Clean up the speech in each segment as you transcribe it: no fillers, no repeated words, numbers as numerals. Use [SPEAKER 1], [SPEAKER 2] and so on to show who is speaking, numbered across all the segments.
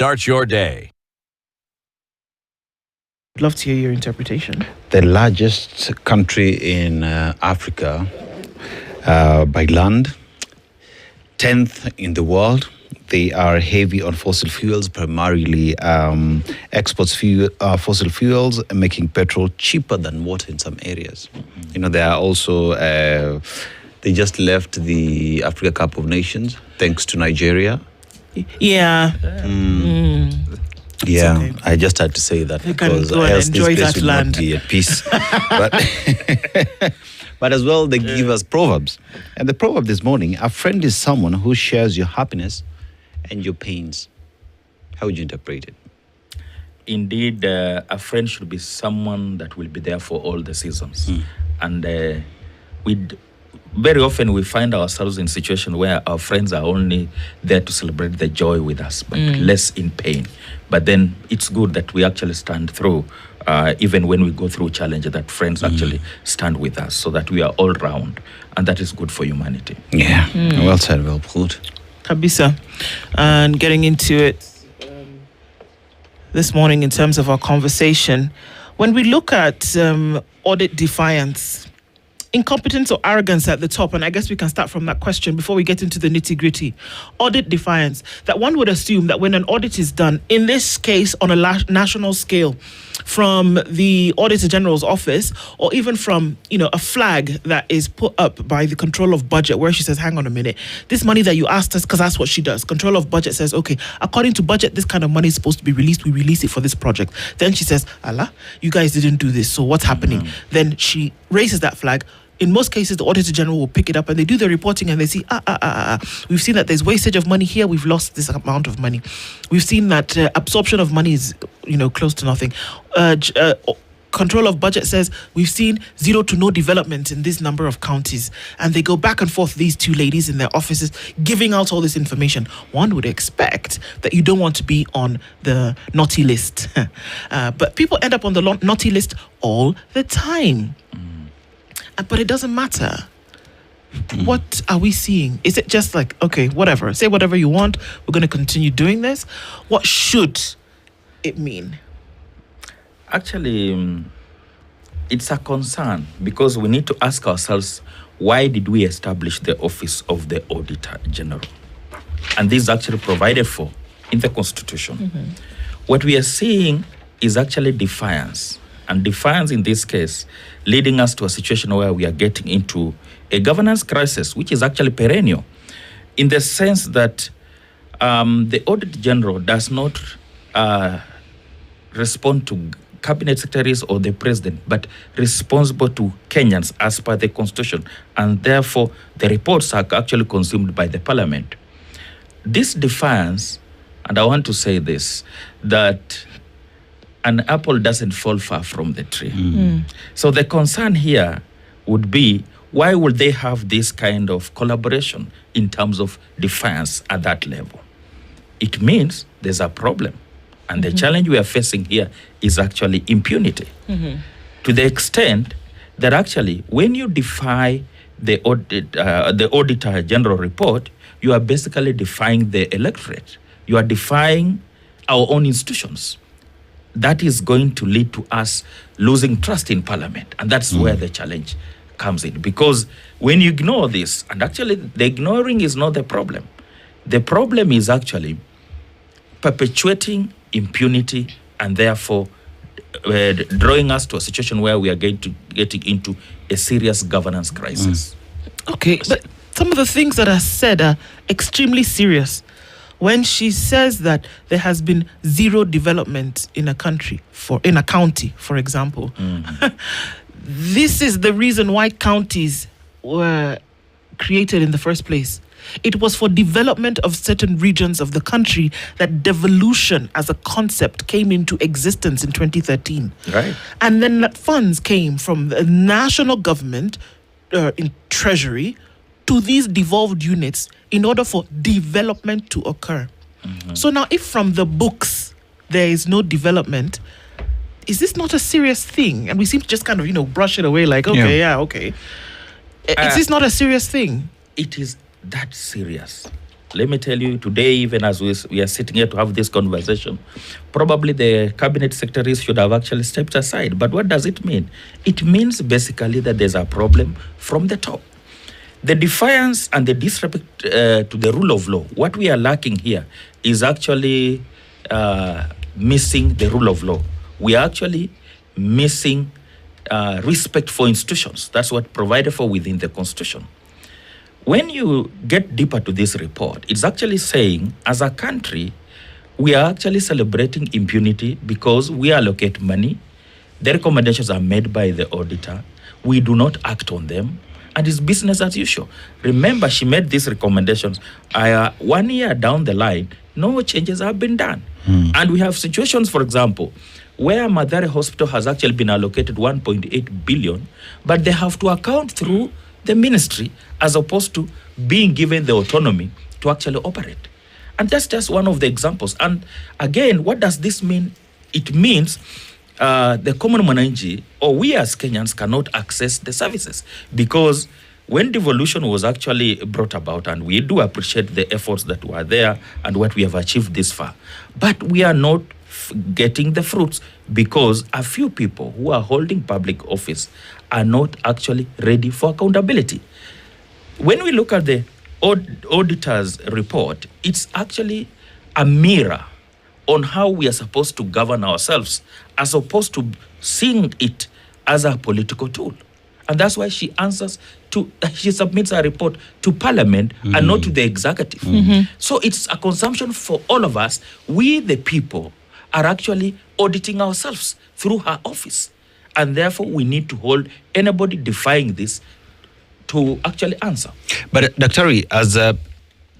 [SPEAKER 1] Start your day.
[SPEAKER 2] I'd love to hear your interpretation.
[SPEAKER 3] The largest country in Africa by land, 10th in the world. They are heavy on fossil fuels, primarily exports fossil fuels, making petrol cheaper than water in some areas. You know, they are also, they just left the Africa Cup of Nations, thanks to Nigeria.
[SPEAKER 2] Yeah.
[SPEAKER 3] Yeah,
[SPEAKER 2] okay.
[SPEAKER 3] I just had to say that
[SPEAKER 2] You can
[SPEAKER 3] because
[SPEAKER 2] go and
[SPEAKER 3] else
[SPEAKER 2] enjoy
[SPEAKER 3] this place
[SPEAKER 2] that
[SPEAKER 3] will
[SPEAKER 2] land.
[SPEAKER 3] not be at peace. But as well, they give us proverbs. And the proverb this morning, a friend is someone who shares your happiness and your pains. How would you interpret it?
[SPEAKER 4] Indeed, a friend should be someone that will be there for all the seasons. And very often we find ourselves in a situation where our friends are only there to celebrate the joy with us, but less in pain. But then it's good that we actually stand through, even when we go through challenges, that friends actually stand with us so that we are all round. And that is good for humanity.
[SPEAKER 3] Yeah, well said, well put.
[SPEAKER 2] Kabisa. And getting into it this morning in terms of our conversation, when we look at audit defiance, incompetence or arrogance at the top, and I guess we can start from that question before we get into the nitty-gritty. Audit defiance, that one would assume that when an audit is done, in this case on a national scale, from the Auditor General's office, or even from, a flag that is put up by the Control of Budget, where she says, hang on a minute, this money that you asked us, because that's what she does. Control of Budget says, okay, according to budget, this kind of money is supposed to be released. We release it for this project. Then she says, Allah, you guys didn't do this. So what's happening? Then she raises that flag. In most cases, the Auditor General will pick it up and they do the reporting and they see, we've seen that there's wastage of money here. We've lost this amount of money. We've seen that absorption of money is, close to nothing. Control of Budget says we've seen zero to no development in this number of counties. And they go back and forth, these two ladies in their offices, giving out all this information. One would expect that you don't want to be on the naughty list. But people end up on the naughty list all the time. But it doesn't matter. What are we seeing? Is it just like, okay, whatever, say whatever you want, we're going to continue doing this? What should it mean?
[SPEAKER 4] Actually, it's a concern because we need to ask ourselves, why did we establish the office of the Auditor General? And this is actually provided for in the Constitution. What we are seeing is actually defiance. And defiance in this case, leading us to a situation where we are getting into a governance crisis, which is actually perennial, in the sense that the Auditor General does not respond to cabinet secretaries or the president, but responsible to Kenyans as per the Constitution. And therefore, the reports are actually consumed by the parliament. This defiance, and I want to say this, that an apple doesn't fall far from the tree. So the concern here would be, why would they have this kind of collaboration in terms of defiance at that level? It means there's a problem. And the challenge we are facing here is actually impunity. To the extent that actually, when you defy the Auditor General report, you are basically defying the electorate. You are defying our own institutions. That is going to lead to us losing trust in Parliament. And that's where the challenge comes in. Because when you ignore this, and actually the ignoring is not the problem. The problem is actually perpetuating impunity and therefore drawing us to a situation where we are getting into a serious governance crisis.
[SPEAKER 2] Okay, but some of the things that are said are extremely serious. When she says that there has been zero development in a county, for example, this is the reason why counties were created in the first place. It was for development of certain regions of the country that devolution as a concept came into existence in 2013.
[SPEAKER 4] Right.
[SPEAKER 2] And then that funds came from the national government in treasury to these devolved units in order for development to occur. So now if from the books there is no development, is this not a serious thing? And we seem to just kind of, brush it away like, okay, okay. Is this not a serious thing?
[SPEAKER 4] It is that serious. Let me tell you, today, even as we are sitting here to have this conversation, probably the cabinet secretaries should have actually stepped aside. But what does it mean? It means basically that there's a problem from the top. The defiance and the disrespect to the rule of law, what we are lacking here is actually missing the rule of law. We are actually missing respect for institutions. That's what provided for within the Constitution. When you get deeper to this report, it's actually saying, as a country, we are actually celebrating impunity because we allocate money. The recommendations are made by the auditor. We do not act on them. And it's business as usual. Remember, she made these recommendations. 1 year down the line, no changes have been done. And we have situations, for example, where Mathare Hospital has actually been allocated 1.8 billion, but they have to account through the ministry as opposed to being given the autonomy to actually operate. And that's just one of the examples. And again, what does this mean? It means the common mwananchi, or we as Kenyans, cannot access the services, because when devolution was actually brought about, and we do appreciate the efforts that were there and what we have achieved this far, but we are not getting the fruits because a few people who are holding public office are not actually ready for accountability. When we look at the auditor's report, it's actually a mirror on how we are supposed to govern ourselves, as opposed to seeing it as a political tool. And that's why she submits a report to Parliament and not to the executive. So it's a consumption for all of us. We, the people, are actually auditing ourselves through her office. And therefore, we need to hold anybody defying this to actually answer.
[SPEAKER 3] But Dr. as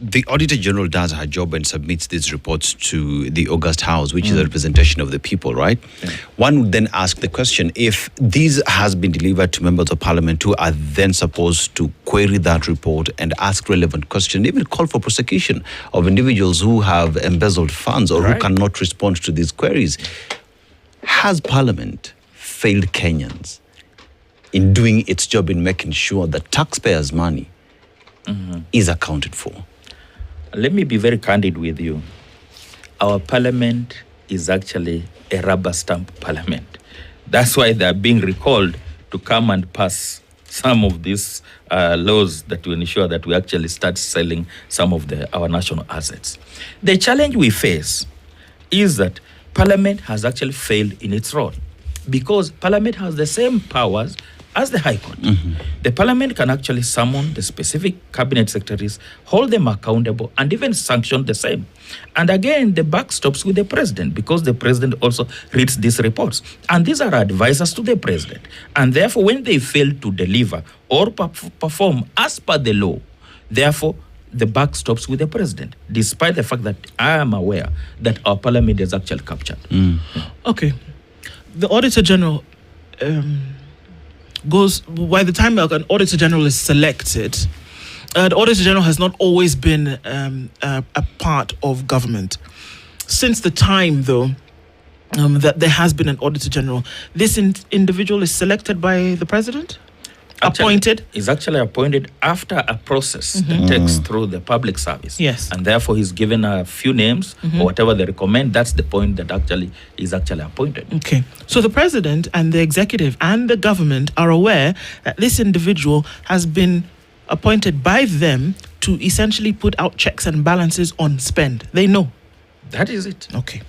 [SPEAKER 3] the Auditor General does her job and submits these reports to the August House, which is a representation of the people, right? Yeah. One would then ask the question, if this has been delivered to members of Parliament who are then supposed to query that report and ask relevant questions, even call for prosecution of individuals who have embezzled funds or who cannot respond to these queries, has Parliament failed Kenyans in doing its job in making sure that taxpayers' money is accounted for?
[SPEAKER 4] Let me be very candid with you. Our parliament is actually a rubber stamp parliament. That's why they are being recalled to come and pass some of these laws that will ensure that we actually start selling some of our national assets. The challenge we face is that Parliament has actually failed in its role, because Parliament has the same powers as the High Court. The Parliament can actually summon the specific cabinet secretaries, hold them accountable, and even sanction the same. And again, the buck stops with the president, because the president also reads these reports. And these are advisors to the president. And therefore, when they fail to deliver or perform as per the law, therefore, the buck stops with the president, despite the fact that I am aware that our parliament is actually captured.
[SPEAKER 2] Okay. The Auditor General goes, by the time an Auditor General is selected, the Auditor General has not always been a part of government. Since the time, though, that there has been an Auditor General, this individual is selected by the president? Appointed?
[SPEAKER 4] Is actually appointed after a process that takes through the public service.
[SPEAKER 2] Yes.
[SPEAKER 4] And therefore, he's given a few names or whatever they recommend. That's the point that actually is actually appointed.
[SPEAKER 2] Okay. So the president and the executive and the government are aware that this individual has been appointed by them to essentially put out checks and balances on spend. They know.
[SPEAKER 4] That is it.
[SPEAKER 2] Okay.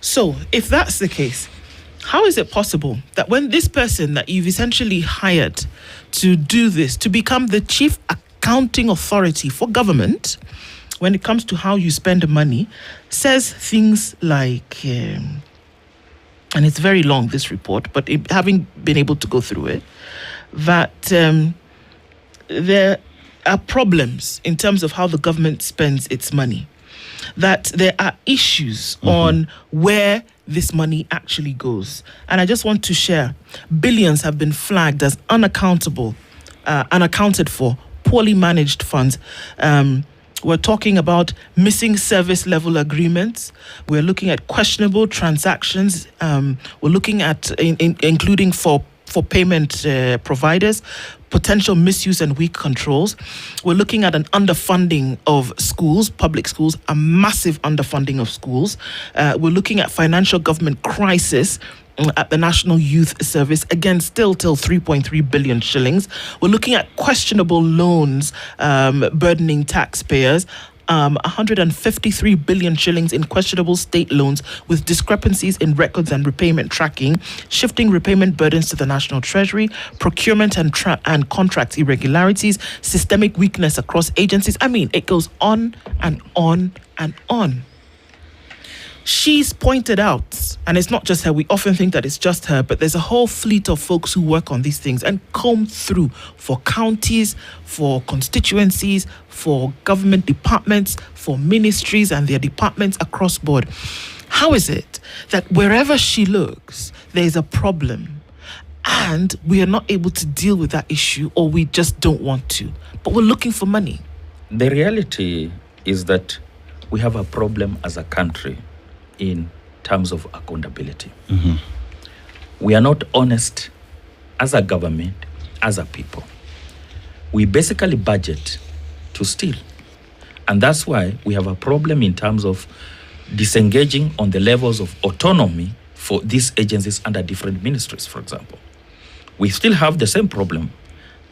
[SPEAKER 2] So if that's the case, how is it possible that when this person that you've essentially hired to do this, to become the chief accounting authority for government, when it comes to how you spend money, says things like, and it's very long, this report, but having been able to go through it, that there are problems in terms of how the government spends its money, that there are issues on where this money actually goes. And I just want to share, billions have been flagged as unaccounted for, poorly managed funds. We're talking about missing service level agreements. We're looking at questionable transactions. We're looking at including for for payment providers, potential misuse and weak controls. We're looking at an underfunding of schools, public schools, a massive underfunding of schools. We're looking at financial government crisis at the National Youth Service, again, still till 3.3 billion shillings. We're looking at questionable loans burdening taxpayers. 153 billion shillings in questionable state loans with discrepancies in records and repayment tracking, shifting repayment burdens to the National Treasury, procurement and contract irregularities, systemic weakness across agencies. I mean, it goes on and on and on. She's pointed out, and it's not just her, we often think that it's just her, but there's a whole fleet of folks who work on these things and comb through for counties, for constituencies, for government departments, for ministries and their departments across board. How is it that wherever she looks, there's a problem and we are not able to deal with that issue, or we just don't want to, but we're looking for money?
[SPEAKER 4] The reality is that we have a problem as a country in terms of accountability.
[SPEAKER 3] Mm-hmm.
[SPEAKER 4] We are not honest as a government, as a people. We basically budget to steal. And that's why we have a problem in terms of disengaging on the levels of autonomy for these agencies under different ministries, for example. We still have the same problem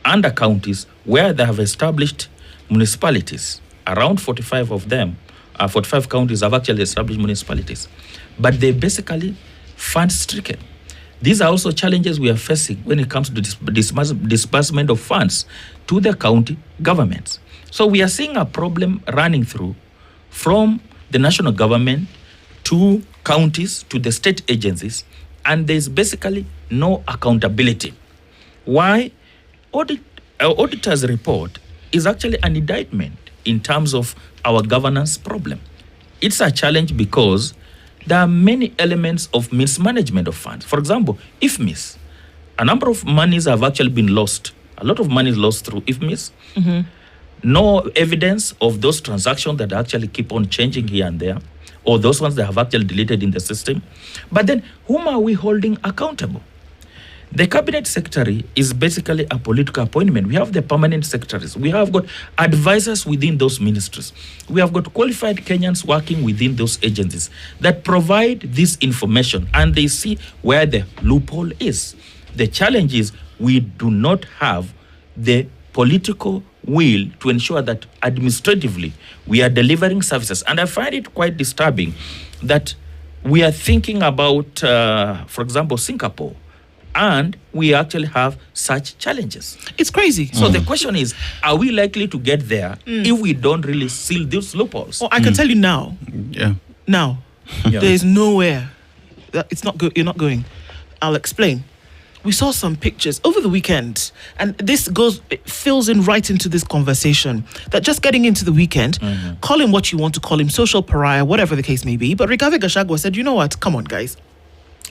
[SPEAKER 4] under counties where they have established municipalities, around 45 of them. 45 counties have actually established municipalities, but they basically fund-stricken. These are also challenges we are facing when it comes to disbursement of funds to the county governments. So we are seeing a problem running through from the national government to counties to the state agencies, and there's basically no accountability. Why? Auditor's report is actually an indictment in terms of our governance problem. It's a challenge because there are many elements of mismanagement of funds. For example, IFMIS, a number of monies have actually been lost. A lot of money is lost through IFMIS.
[SPEAKER 2] Mm-hmm.
[SPEAKER 4] No evidence of those transactions that actually keep on changing here and there, or those ones that have actually deleted in the system. But then, whom are we holding accountable? The cabinet secretary is basically a political appointment. We have the permanent secretaries. We have got advisors within those ministries. We have got qualified Kenyans working within those agencies that provide this information, and they see where the loophole is. The challenge is we do not have the political will to ensure that administratively we are delivering services. And I find it quite disturbing that we are thinking about, for example, Singapore, and we actually have such challenges.
[SPEAKER 2] It's crazy.
[SPEAKER 4] So the question is, are we likely to get there if we don't really seal these loopholes?
[SPEAKER 2] Oh, I can tell you now.
[SPEAKER 3] Yeah.
[SPEAKER 2] Now,
[SPEAKER 4] Yeah.
[SPEAKER 2] there is nowhere. It's not good. You're not going. I'll explain. We saw some pictures over the weekend, and it fills in right into this conversation that just getting into the weekend, call him what you want to call him, social pariah, whatever the case may be. But Rigathi Gachagua said, you know what? Come on, guys.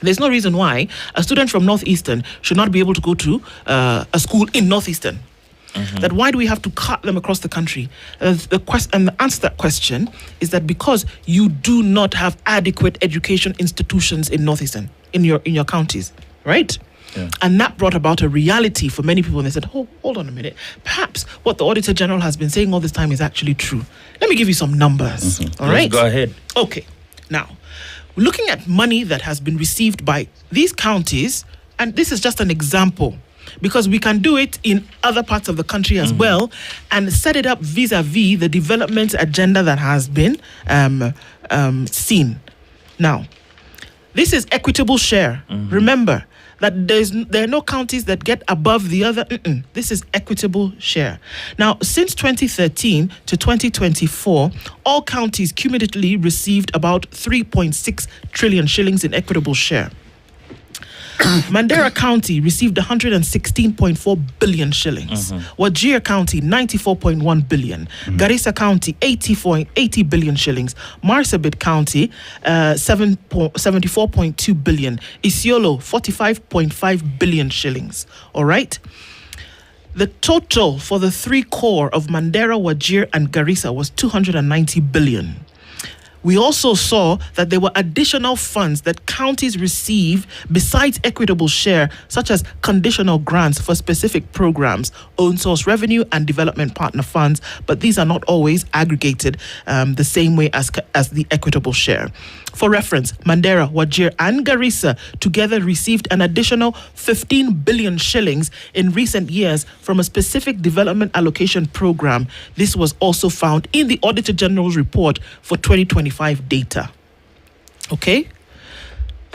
[SPEAKER 2] There's no reason why a student from Northeastern should not be able to go to a school in Northeastern. That why do we have to cut them across the country? And the answer to that question is that because you do not have adequate education institutions in Northeastern, in your counties, right?
[SPEAKER 4] Yeah.
[SPEAKER 2] And that brought about a reality for many people. And they said, hold on a minute. Perhaps what the Auditor General has been saying all this time is actually true. Let me give you some numbers. All right?
[SPEAKER 4] Go ahead.
[SPEAKER 2] Okay. Now, looking at money that has been received by these counties, and this is just an example, because we can do it in other parts of the country as well, and set it up vis-a-vis the development agenda that has been seen. Now, this is equitable share. Remember that there are no counties that get above the other. This is equitable share. Now, since 2013 to 2024, all counties cumulatively received about 3.6 trillion shillings in equitable share. Mandera County received 116.4 billion shillings. Wajir County, 94.1 billion. Garissa County, 80 billion shillings. Marsabit County, 74.2 billion. Isiolo, 45.5 billion shillings. All right? The total for the three core of Mandera, Wajir, and Garissa was 290 billion. We also saw that there were additional funds that counties receive besides equitable share, such as conditional grants for specific programs, own source revenue and development partner funds, but these are not always aggregated the same way as the equitable share. For reference, Mandera, Wajir and Garissa together received an additional 15 billion shillings in recent years from a specific development allocation program. This was also found in the Auditor General's report for 2025 data. Okay?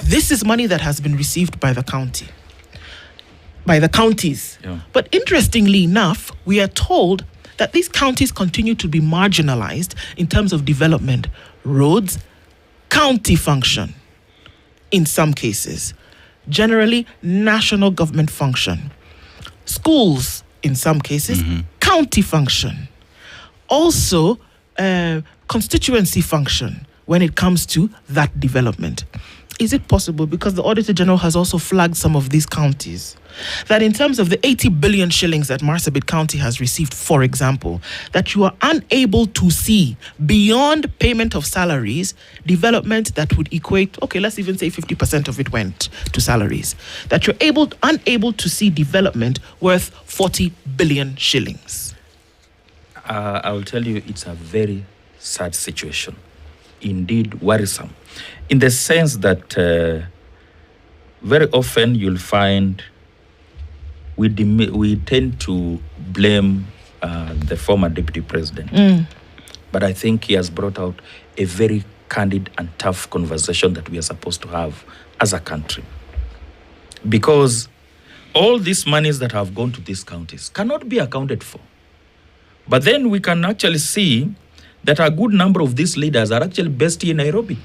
[SPEAKER 2] This is money that has been received by the county, by the counties.
[SPEAKER 4] Yeah.
[SPEAKER 2] But interestingly enough, we are told that these counties continue to be marginalized in terms of development, roads, county function in some cases, generally national government function, schools in some cases, county function, also constituency function when it comes to that development. Is it possible, because the Auditor General has also flagged some of these counties, that in terms of the 80 billion shillings that Marsabit County has received, for example, that you are unable to see beyond payment of salaries, development that would equate, okay, let's even say 50% of it went to salaries, that you're unable to see development worth 40 billion shillings?
[SPEAKER 4] I will tell you, it's a very sad situation, indeed worrisome, in the sense that very often you'll find we tend to blame the former deputy president. But I think he has brought out a very candid and tough conversation that we are supposed to have as a country. Because all these monies that have gone to these counties cannot be accounted for. But then we can actually see that a good number of these leaders are actually based in Nairobi.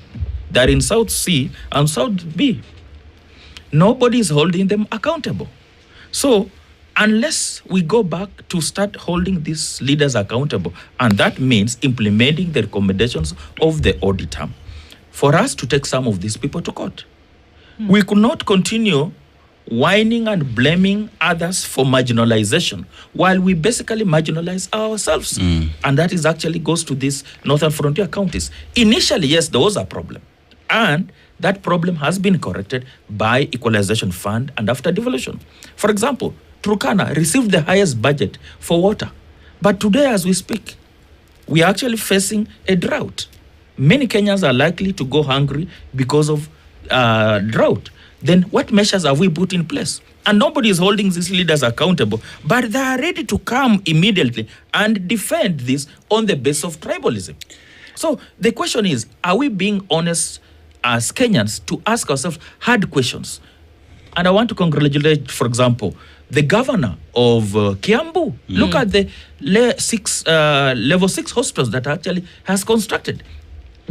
[SPEAKER 4] They're in South C and South B. Nobody is holding them accountable. So unless we go back to start holding these leaders accountable, and that means implementing the recommendations of the auditor, for us to take some of these people to court. We could not continue whining and blaming others for marginalization while we basically marginalize ourselves. And that is actually goes to these Northern Frontier counties. Initially, yes, there was a problem. And that problem has been corrected by Equalization Fund and after devolution. For example, Turkana received the highest budget for water. But today, as we speak, we are actually facing a drought. Many Kenyans are likely to go hungry because of drought. Then what measures have we put in place? And nobody is holding these leaders accountable, but they are ready to come immediately and defend this on the basis of tribalism. So the question is, are we being honest as Kenyans to ask ourselves hard questions? And I want to congratulate, for example, the governor of Kiambu. Look at the level 6 hospitals that actually has constructed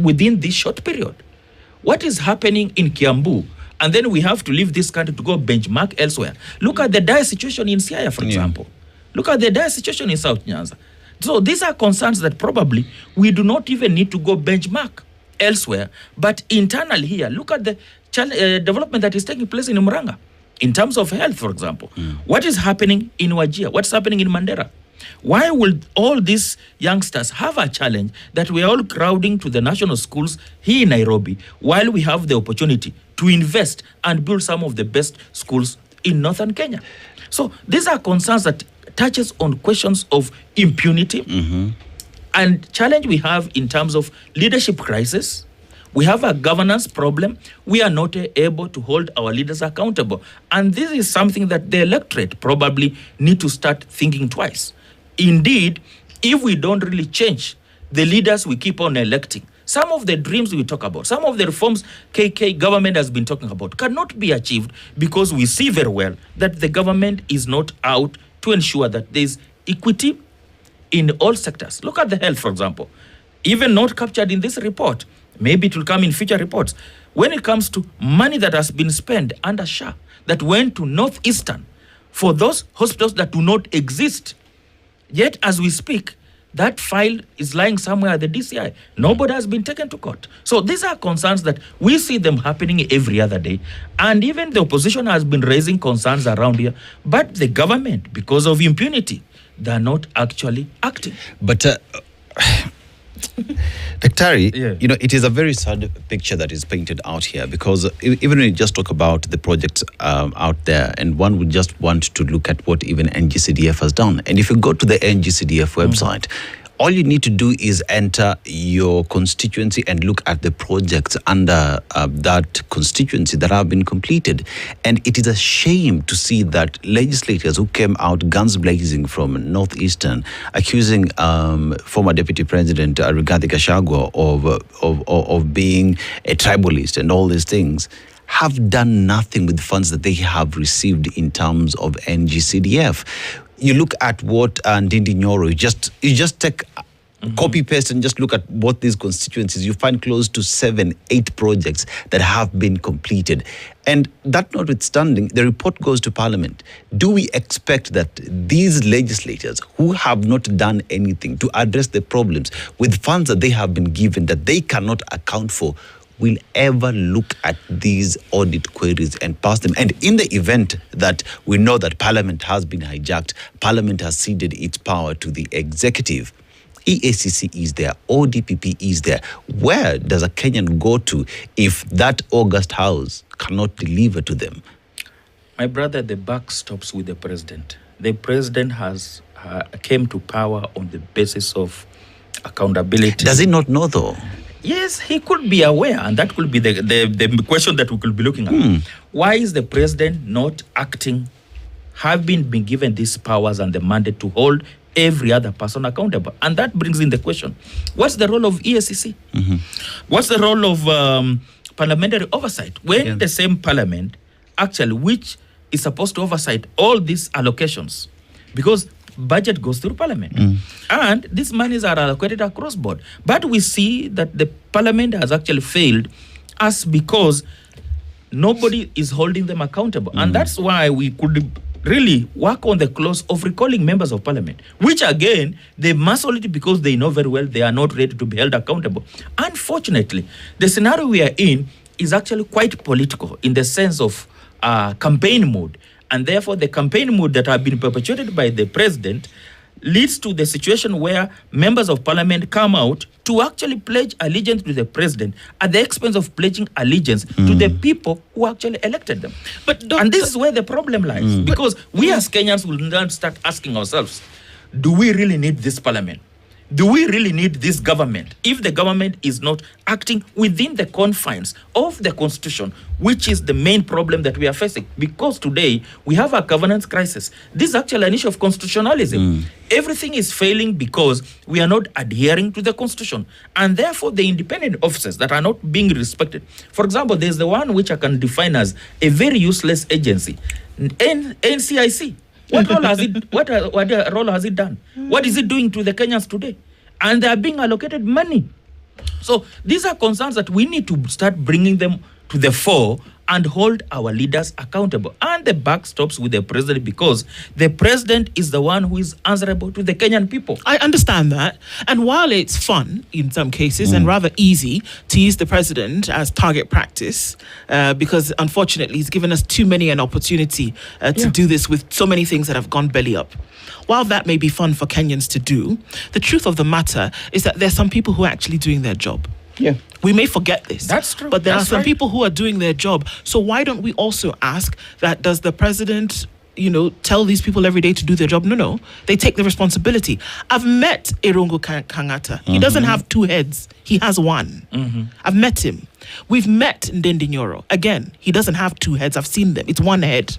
[SPEAKER 4] within this short period. What is happening in Kiambu? And then we have to leave this country to go benchmark elsewhere. Look at the dire situation in Siaya, for example. Look at the dire situation in South Nyanza. So these are concerns that probably we do not even need to go benchmark elsewhere. But internally here, look at the development that is taking place in Muranga. In terms of health, for example. What is happening in Wajir? What's happening in Mandera? Why will all these youngsters have a challenge that we are all crowding to the national schools here in Nairobi while we have the opportunity to invest and build some of the best schools in northern Kenya? So these are concerns that touches on questions of impunity and challenge we have in terms of leadership crisis. We have a governance problem. We are not able to hold our leaders accountable. And this is something that the electorate probably need to start thinking twice. Indeed, if we don't really change the leaders we keep on electing, some of the dreams we talk about, some of the reforms KK government has been talking about cannot be achieved because we see very well that the government is not out to ensure that there's equity in all sectors. Look at the health, for example. Even not captured in this report. Maybe it will come in future reports. When it comes to money that has been spent under SHA that went to Northeastern for those hospitals that do not exist, yet as we speak, that file is lying somewhere at the DCI. Nobody has been taken to court. So these are concerns that we see them happening every other day. And even the opposition has been raising concerns around here. But the government, because of impunity, they are not actually acting.
[SPEAKER 3] But Daktari,
[SPEAKER 4] Yeah.
[SPEAKER 3] it is a very sad picture that is painted out here, because even when you just talk about the projects out there, and one would just want to look at what even NGCDF has done. And if you go to the NGCDF website, all you need to do is enter your constituency and look at the projects under that constituency that have been completed. And it is a shame to see that legislators who came out guns blazing from Northeastern, accusing former Deputy President Rigathi Gachagua of being a tribalist and all these things, have done nothing with the funds that they have received in terms of NGCDF. You look at what Ndindi Nyoro, you just take copy paste and just look at what these constituencies, you find close to 7-8 projects that have been completed. And that notwithstanding, the report goes to Parliament. Do we expect that these legislators who have not done anything to address the problems with funds that they have been given that they cannot account for will ever look at these audit queries and pass them? And in the event that we know that Parliament has been hijacked, Parliament has ceded its power to the executive, EACC is there, ODPP is there, where does a Kenyan go to if that August House cannot deliver to them?
[SPEAKER 4] My brother, the buck stops with the president. The president has came to power on the basis of accountability.
[SPEAKER 3] Does he not know though?
[SPEAKER 4] Yes, he could be aware, and that could be the question that we could be looking at. Why is the president not acting, having been given these powers and the mandate to hold every other person accountable? And that brings in the question, what's the role of EACC? What's the role of parliamentary oversight? When the same parliament, actually, which is supposed to oversight all these allocations, because budget goes through parliament. And these monies are allocated across board. But we see that the parliament has actually failed us because nobody is holding them accountable. And that's why we could really work on the clause of recalling members of parliament, which again, they must already, because they know very well they are not ready to be held accountable. Unfortunately, the scenario we are in is actually quite political in the sense of campaign mode. And therefore, the campaign mood that have been perpetuated by the president leads to the situation where members of parliament come out to actually pledge allegiance to the president at the expense of pledging allegiance to the people who actually elected them. And this is where the problem lies. Because we as Kenyans will now start asking ourselves, do we really need this parliament? Do we really need this government if the government is not acting within the confines of the constitution, which is the main problem that we are facing? Because today we have a governance crisis. This is actually an issue of constitutionalism. Everything is failing because we are not adhering to the constitution. And therefore the independent offices that are not being respected. For example, there's the one which I can define as a very useless agency, NCIC. What role has it? What role has it done? What is it doing to the Kenyans today? And they are being allocated money. So these are concerns that we need to start bringing them to the fore and hold our leaders accountable. And the buck stops with the president because the president is the one who is answerable to the Kenyan people.
[SPEAKER 2] I understand that. And while it's fun in some cases and rather easy to use the president as target practice, because unfortunately he's given us too many an opportunity to do this with so many things that have gone belly up. While that may be fun for Kenyans to do, the truth of the matter is that there's some people who are actually doing their job.
[SPEAKER 3] Yeah.
[SPEAKER 2] We may forget this.
[SPEAKER 4] That's true.
[SPEAKER 2] But there
[SPEAKER 4] That's
[SPEAKER 2] are some
[SPEAKER 4] right.
[SPEAKER 2] people who are doing their job. So why don't we also ask that, does the president, tell these people every day to do their job? No. They take the responsibility. I've met Irungu Kangata. He doesn't have two heads. He has one. I've met him. We've met Ndindi Nyoro. Again, he doesn't have two heads. I've seen them. It's one head.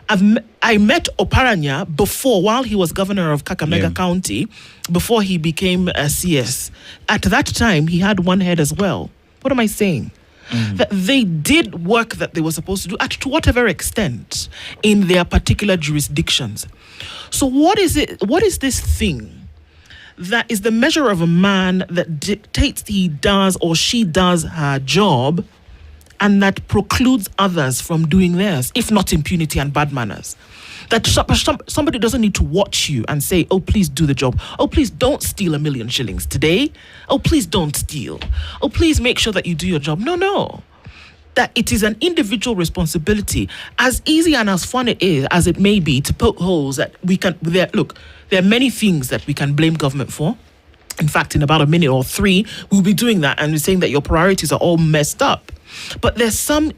[SPEAKER 2] I met Oparanya before, while he was governor of Kakamega County, before he became a CS. At that time, he had one head as well. What am I saying? That they did work that they were supposed to do, to whatever extent, in their particular jurisdictions. So what is it? What is this thing that is the measure of a man that dictates he does or she does her job, and that precludes others from doing theirs, if not impunity and bad manners? That somebody doesn't need to watch you and say, oh, please do the job. Oh, please don't steal 1 million shillings today. Oh, please don't steal. Oh, please make sure that you do your job. No. That it is an individual responsibility, as easy and as fun as it may be to poke holes that we can. There are many things that we can blame government for. In fact, in about a minute or three, we'll be doing that, and we're saying that your priorities are all messed up. But there's some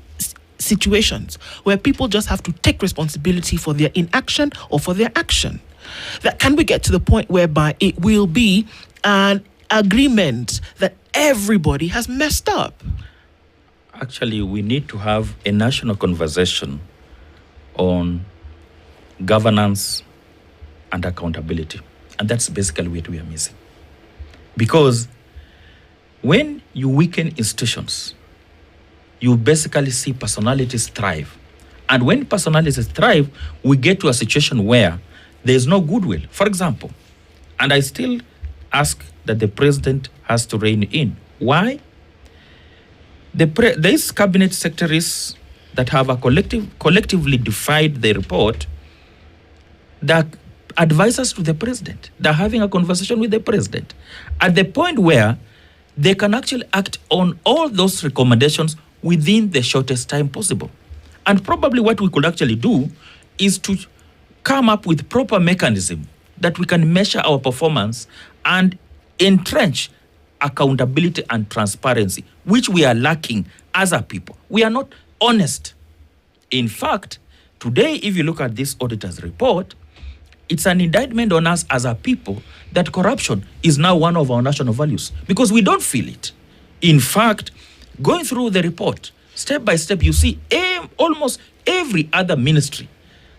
[SPEAKER 2] situations where people just have to take responsibility for their inaction or for their action. That can we get to the point whereby it will be an agreement that everybody has messed up?
[SPEAKER 4] Actually, we need to have a national conversation on governance and accountability. And that's basically what we are missing. Because when you weaken institutions, you basically see personalities thrive. And when personalities thrive, we get to a situation where there's no goodwill. For example, and I still ask that the president has to rein in. Why? These cabinet secretaries that have collectively defied the report, that advisors to the president. They're having a conversation with the president at the point where they can actually act on all those recommendations within the shortest time possible. And probably what we could actually do is to come up with proper mechanism that we can measure our performance and entrench accountability and transparency, which we are lacking as a people. We are not honest. In fact, today, if you look at this auditor's report, it's an indictment on us as a people that corruption is now one of our national values because we don't feel it. In fact, going through the report, step by step, you see almost every other ministry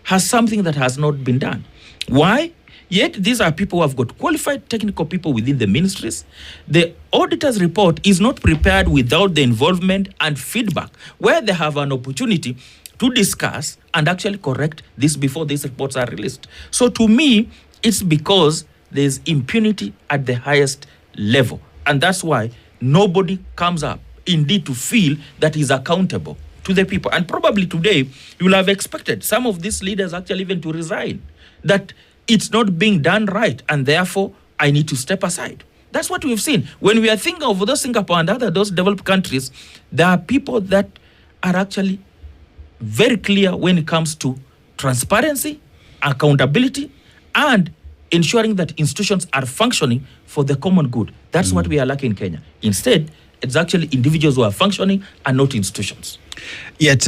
[SPEAKER 4] has something that has not been done. Why? Yet these are people who have got qualified technical people within the ministries. The auditor's report is not prepared without the involvement and feedback, where they have an opportunity to discuss and actually correct this before these reports are released. So to me, it's because there's impunity at the highest level. And that's why nobody comes up indeed to feel that he's accountable to the people. And probably today, you will have expected some of these leaders actually even to resign, that it's not being done right, and therefore I need to step aside. That's what we've seen. When we are thinking of those Singapore and those developed countries, there are people that are actually very clear when it comes to transparency, accountability, and ensuring that institutions are functioning for the common good. That's what we are lacking in Kenya. Instead, it's actually individuals who are functioning and not institutions.
[SPEAKER 3] Yet,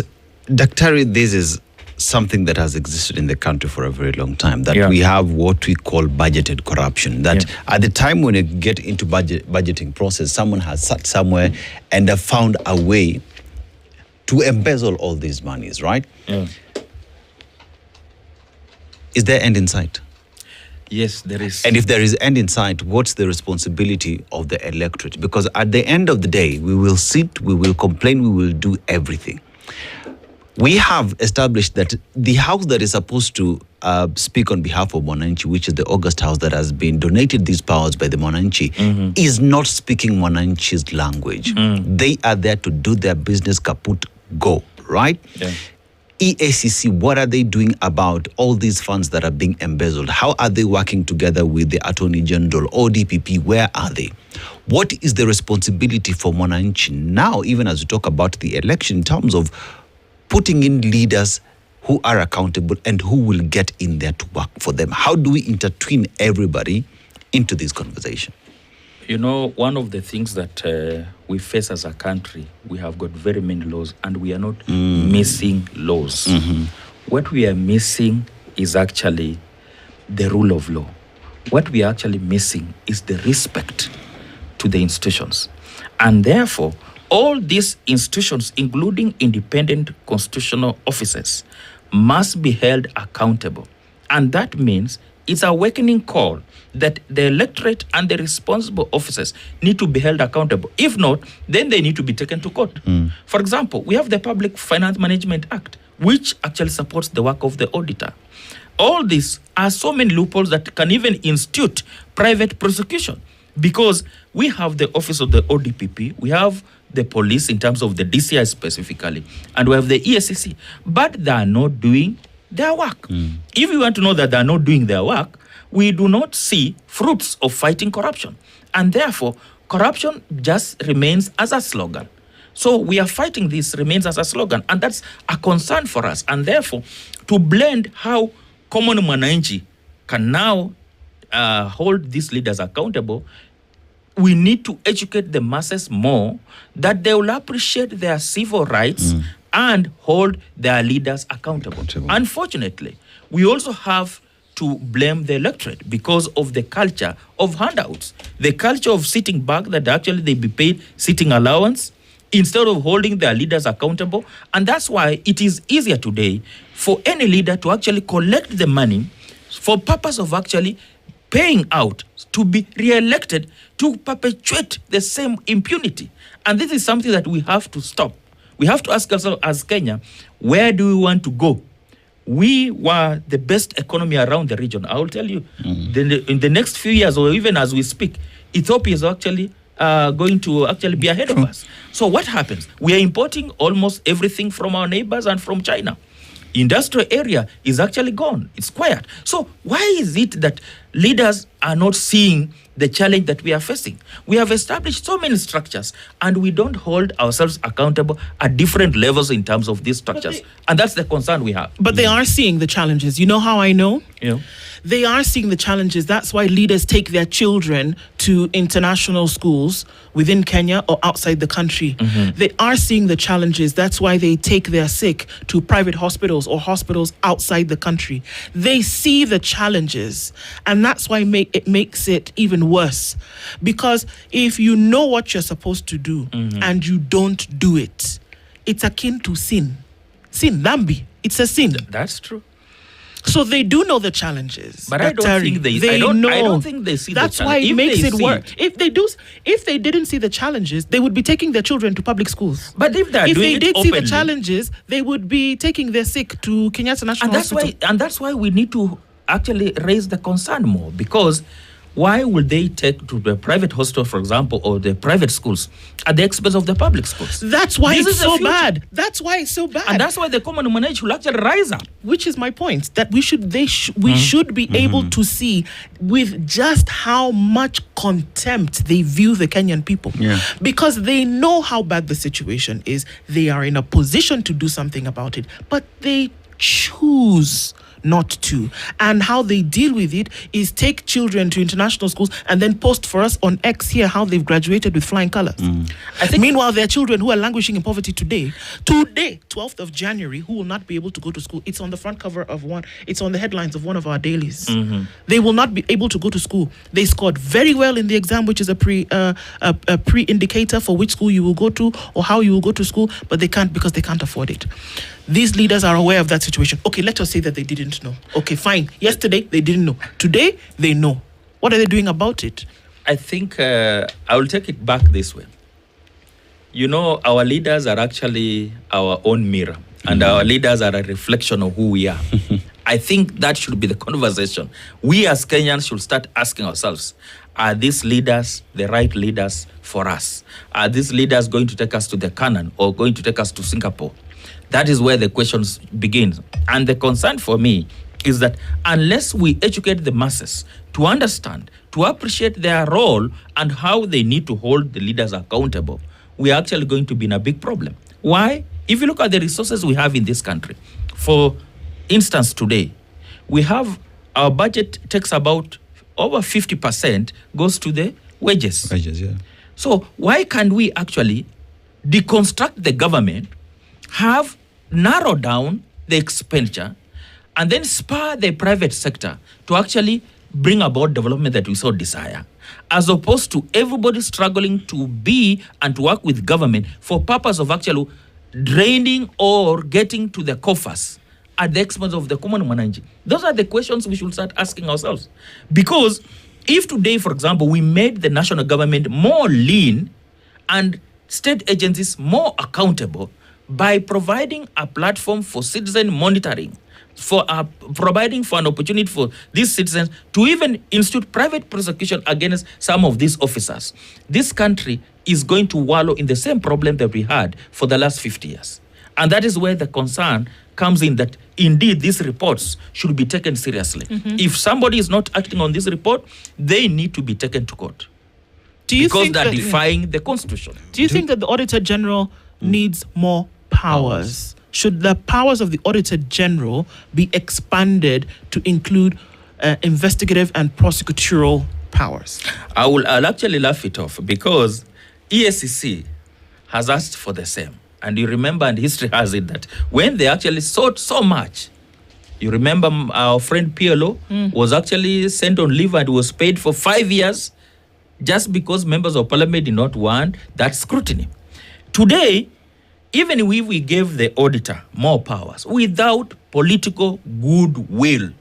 [SPEAKER 3] Dr. this is something that has existed in the country for a very long time, that we have what we call budgeted corruption, that at the time when you get into budgeting process, someone has sat somewhere and have found a way to embezzle all these monies, right?
[SPEAKER 4] Yeah.
[SPEAKER 3] Is there end in sight?
[SPEAKER 4] Yes, there is.
[SPEAKER 3] And if there is end in sight, what's the responsibility of the electorate? Because at the end of the day, we will sit, we will complain, we will do everything. We have established that the house that is supposed to speak on behalf of Mwananchi, which is the August House that has been donated these powers by the Mwananchi, is not speaking Mwananchi's language. They are there to do their business, kaput, go, right?
[SPEAKER 4] Yeah.
[SPEAKER 3] EACC, what are they doing about all these funds that are being embezzled? How are they working together with the Attorney General or DPP? Where are they? What is the responsibility for Mwananchi now, even as we talk about the election, in terms of putting in leaders who are accountable and who will get in there to work for them? How do we intertwine everybody into this conversation?
[SPEAKER 4] You know, one of the things that we face as a country, we have got very many laws and we are not missing laws. What we are missing is actually the rule of law. What we are actually missing is the respect to the institutions. And therefore, all these institutions, including independent constitutional officers, must be held accountable. And that means it's a awakening call that the electorate and the responsible officers need to be held accountable. If not, then they need to be taken to court. For example, we have the Public Finance Management Act, which actually supports the work of the auditor. All these are so many loopholes that can even institute private prosecution, because we have the office of the ODPP, we have the police in terms of the DCI specifically, and we have the EACC, but they are not doing their work. If you want to know that they are not doing their work, we do not see fruits of fighting corruption. And therefore, corruption just remains as a slogan. So we are fighting this remains as a slogan, and that's a concern for us. And therefore, to blend how common Mwananchi can now hold these leaders accountable we need to educate the masses more that they will appreciate their civil rights and hold their leaders accountable. Unfortunately, we also have to blame the electorate because of the culture of handouts, the culture of sitting back, that actually they be paid sitting allowance instead of holding their leaders accountable. And that's why it is easier today for any leader to actually collect the money for purpose of actually paying out to be re-elected to perpetuate the same impunity. And this is something that we have to stop. We have to ask ourselves as Kenya, where do we want to go? We were the best economy around the region. I will tell you, in the next few years, or even as we speak, Ethiopia is actually going to actually be ahead of us. So what happens? We are importing almost everything from our neighbors and from China. Industrial area is actually gone. It's quiet. So why is it that leaders are not seeing the challenge that we are facing? We have established so many structures and we don't hold ourselves accountable at different levels in terms of these structures. And that's the concern we have.
[SPEAKER 2] But they are seeing the challenges. You know how I know?
[SPEAKER 4] You know?
[SPEAKER 2] They are seeing the challenges. That's why leaders take their children to international schools within Kenya or outside the country. They are seeing the challenges. That's why they take their sick to private hospitals or hospitals outside the country. They see the challenges. And that's why it makes it even worse. Because if you know what you're supposed to do and you don't do it, it's akin to sin. Sin, dhambi. It's a sin.
[SPEAKER 4] That's true.
[SPEAKER 2] So they do know the challenges.
[SPEAKER 4] But I don't think they
[SPEAKER 2] know.
[SPEAKER 4] I don't think they see
[SPEAKER 2] That's
[SPEAKER 4] the
[SPEAKER 2] why
[SPEAKER 4] challenge.
[SPEAKER 2] it makes it work. If they didn't see the challenges, they would be taking their children to public schools.
[SPEAKER 4] But if they
[SPEAKER 2] did see the challenges, they would be taking their sick to Kenyatta National Hospital.
[SPEAKER 4] And that's why we need to actually raise the concern more, because why would they take to the private hospital, for example, or the private schools at the expense of the public schools?
[SPEAKER 2] That's why it's so bad. That's why it's so bad.
[SPEAKER 4] And that's why the common man should actually rise up.
[SPEAKER 2] Which is my point, that we should be able to see with just how much contempt they view the Kenyan people. Because they know how bad the situation is. They are in a position to do something about it, but they choose not to. And how they deal with it is take children to international schools and then post for us on X here how they've graduated with flying colors. I think meanwhile, there are children who are languishing in poverty today, 12th of January, who will not be able to go to school. It's on the front cover of it's on the headlines of one of our dailies. They will not be able to go to school. They scored very well in the exam, which is a pre-indicator for which school you will go to or how you will go to school, but they can't because they can't afford it. These leaders are aware of that situation. Okay, let us say that they didn't know. Okay, fine. Yesterday, they didn't know. Today, they know. What are they doing about it?
[SPEAKER 4] I think I will take it back this way. You know, our leaders are actually our own mirror, and our leaders are a reflection of who we are. I think that should be the conversation. We as Kenyans should start asking ourselves, are these leaders the right leaders for us? Are these leaders going to take us to the Canaan or going to take us to Singapore? That is where the questions begin. And the concern for me is that unless we educate the masses to understand, to appreciate their role and how they need to hold the leaders accountable, we are actually going to be in a big problem. Why? If you look at the resources we have in this country, for instance, today, we have our budget takes about over 50% goes to the wages. So why can't we actually deconstruct the government, have narrow down the expenditure, and then spur the private sector to actually bring about development that we so desire, as opposed to everybody struggling to be and to work with government for purpose of actually draining or getting to the coffers at the expense of the common mwananchi? Those are the questions we should start asking ourselves. Because if today, for example, we made the national government more lean and state agencies more accountable by providing a platform for citizen monitoring, for providing for an opportunity for these citizens to even institute private prosecution against some of these officers, this country is going to wallow in the same problem that we had for the last 50 years. And that is where the concern comes in, that indeed these reports should be taken seriously. If somebody is not acting on this report, they need to be taken to court. Because they're defying the Constitution.
[SPEAKER 2] Do you think that the Auditor General needs more powers? Should the powers of the Auditor General be expanded to include investigative and prosecutorial powers?
[SPEAKER 4] I'll actually laugh it off because EACC has asked for the same. And you remember, and history has it, that when they actually sought so much, you remember our friend PLO was actually sent on leave and was paid for 5 years just because members of parliament did not want that scrutiny. Today, even if we gave the auditor more powers, without political goodwill,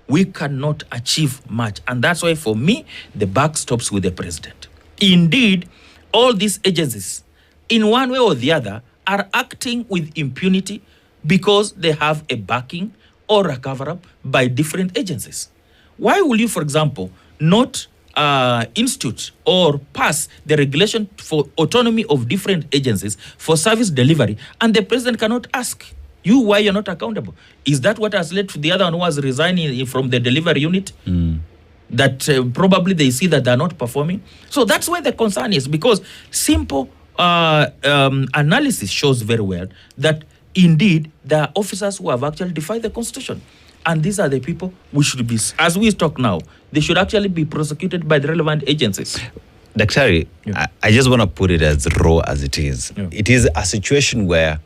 [SPEAKER 4] we cannot achieve much. And that's why, for me, the buck stops with the president. Indeed, all these agencies, in one way or the other, are acting with impunity because they have a backing or a cover-up by different agencies. Why will you, for example, not institute or pass the regulation for autonomy of different agencies for service delivery, and the president cannot ask you why you're not accountable? Is that what has led to the other one who was resigning from the delivery unit? That probably they see that they're not performing. So that's where the concern is, because simple analysis shows very well that indeed there are officers who have actually defied the constitution. And these are the people we should be, as we talk now, they should actually be prosecuted by the relevant agencies.
[SPEAKER 3] Daktari, I just want to put it as raw as it is.
[SPEAKER 4] Yeah.
[SPEAKER 3] It is a situation where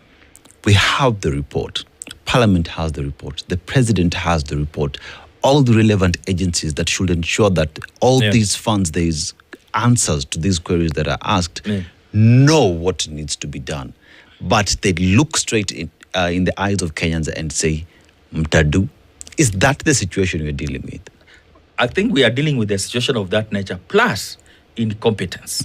[SPEAKER 3] we have the report, Parliament has the report, the President has the report, all the relevant agencies that should ensure that all these funds, there is answers to these queries that are asked, know what needs to be done. But they look straight in the eyes of Kenyans and say, Mtadu. Is that the situation we're dealing with?
[SPEAKER 4] I think we are dealing with a situation of that nature, plus incompetence.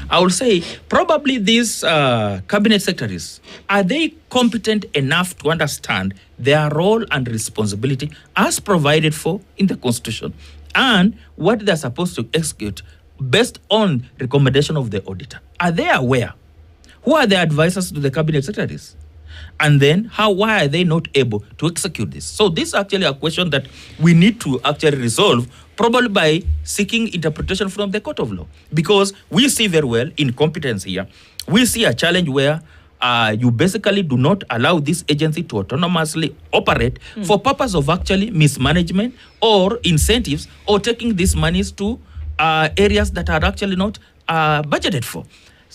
[SPEAKER 4] I will say probably these cabinet secretaries, are they competent enough to understand their role and responsibility as provided for in the Constitution and what they're supposed to execute based on recommendation of the auditor? Are they aware? Who are the advisors to the cabinet secretaries? And then why are they not able to execute this? So this is actually a question that we need to actually resolve, probably by seeking interpretation from the court of law. Because we see very well incompetence here. We see a challenge where you basically do not allow this agency to autonomously operate for purpose of actually mismanagement or incentives, or taking these monies to areas that are actually not budgeted for.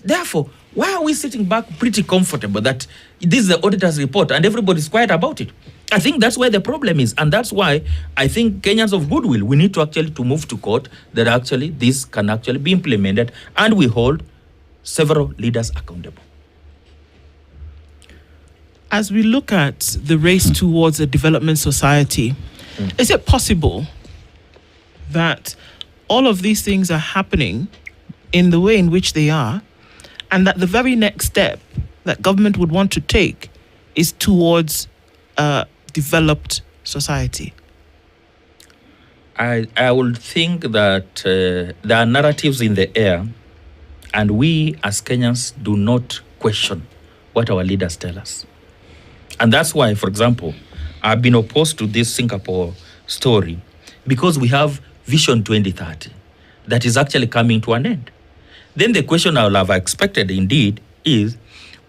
[SPEAKER 4] Therefore, why are we sitting back pretty comfortable that this is the auditor's report and everybody's quiet about it? I think that's where the problem is. And that's why I think Kenyans of goodwill, we need to actually to move to court that actually this can actually be implemented, and we hold several leaders accountable.
[SPEAKER 2] As we look at the race towards a development society, is it possible that all of these things are happening in the way in which they are, and that the very next step that government would want to take is towards a developed society?
[SPEAKER 4] I would think that there are narratives in the air, and we as Kenyans do not question what our leaders tell us. And that's why, for example, I've been opposed to this Singapore story, because we have Vision 2030 that is actually coming to an end. Then the question I would have expected indeed is,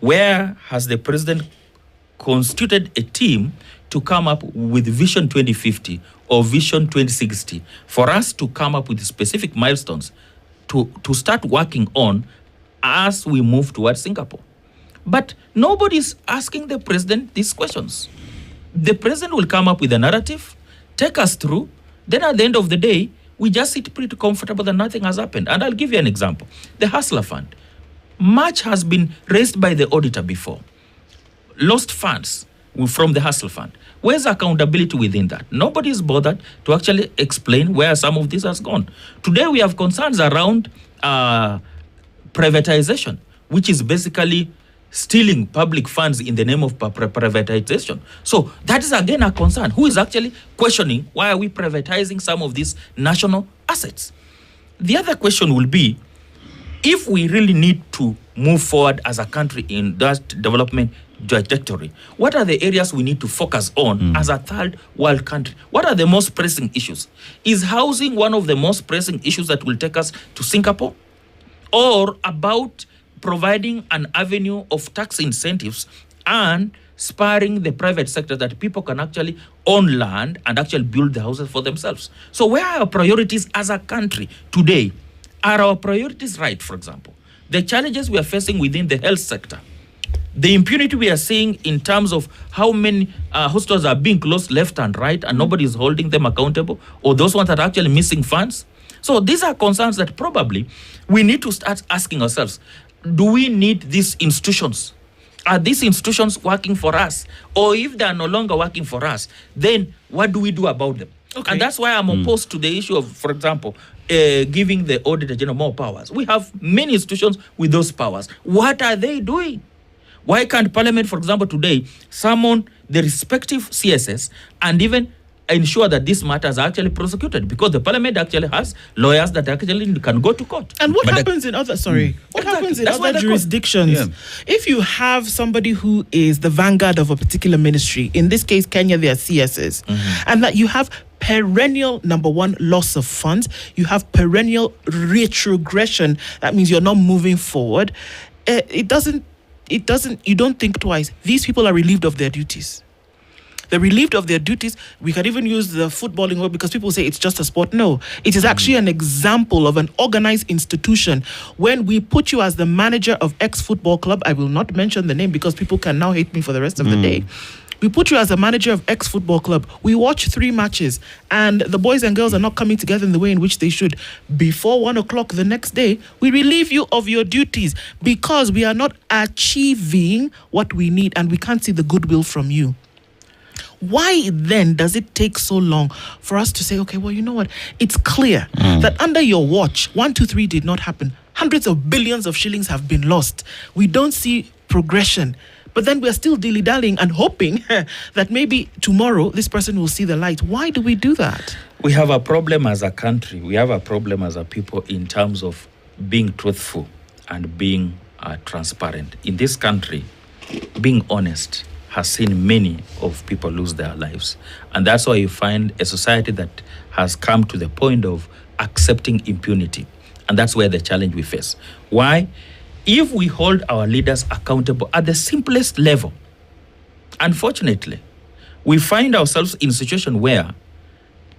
[SPEAKER 4] where has the president constituted a team to come up with Vision 2050 or Vision 2060 for us to come up with specific milestones to start working on as we move towards Singapore? But nobody's asking the president these questions. The president will come up with a narrative, take us through, then at the end of the day, we just sit pretty comfortable that nothing has happened. And I'll give you an example. The Hustler Fund. Much has been raised by the auditor before. Lost funds from the Hustler Fund. Where's accountability within that? Nobody's bothered to actually explain where some of this has gone. Today we have concerns around privatization, which is basically stealing public funds in the name of privatization. So that is again a concern. Who is actually questioning why are we privatizing some of these national assets? The other question will be, if we really need to move forward as a country in that development trajectory, what are the areas we need to focus on as a third world country? What are the most pressing issues? Is housing one of the most pressing issues that will take us to Singapore? Or about providing an avenue of tax incentives and spurring the private sector that people can actually own land and actually build the houses for themselves. So where are our priorities as a country today? Are our priorities right, for example? The challenges we are facing within the health sector, the impunity we are seeing in terms of how many hospitals are being closed left and right and nobody is holding them accountable, or those ones that are actually missing funds. So these are concerns that probably we need to start asking ourselves, do we need these institutions? Are these institutions working for us? Or if they are no longer working for us, then what do we do about them? Okay. And that's why I'm opposed to the issue of, for example, giving the Auditor General more powers. We have many institutions with those powers. What are they doing? Why can't Parliament, for example, today summon the respective CSS and even ensure that these matters are actually prosecuted? Because the Parliament actually has lawyers that actually can go to court.
[SPEAKER 2] And what happens in other happens in other jurisdictions? If you have somebody who is the vanguard of a particular ministry, in this case Kenya, they are CSS, and that you have perennial, number one, loss of funds, you have perennial retrogression, that means you're not moving forward. You don't think twice. These people are relieved of their duties. They're relieved of their duties. We can even use the footballing word because people say it's just a sport. No, it is actually an example of an organized institution. When we put you as the manager of X football club, I will not mention the name because people can now hate me for the rest of the day. We put you as a manager of X football club. We watch 3 matches and the boys and girls are not coming together in the way in which they should. Before 1 o'clock the next day, we relieve you of your duties because we are not achieving what we need and we can't see the goodwill from you. Why then does it take so long for us to say, okay, well, you know what? It's clear that under your watch, 1, 2, 3 did not happen. Hundreds of billions of shillings have been lost. We don't see progression. But then we're still dilly-dallying and hoping that maybe tomorrow this person will see the light. Why do we do that?
[SPEAKER 4] We have a problem as a country. We have a problem as a people in terms of being truthful and being transparent. In this country, being honest has seen many of people lose their lives. And that's why you find a society that has come to the point of accepting impunity. And that's where the challenge we face. Why? If we hold our leaders accountable at the simplest level, unfortunately, we find ourselves in a situation where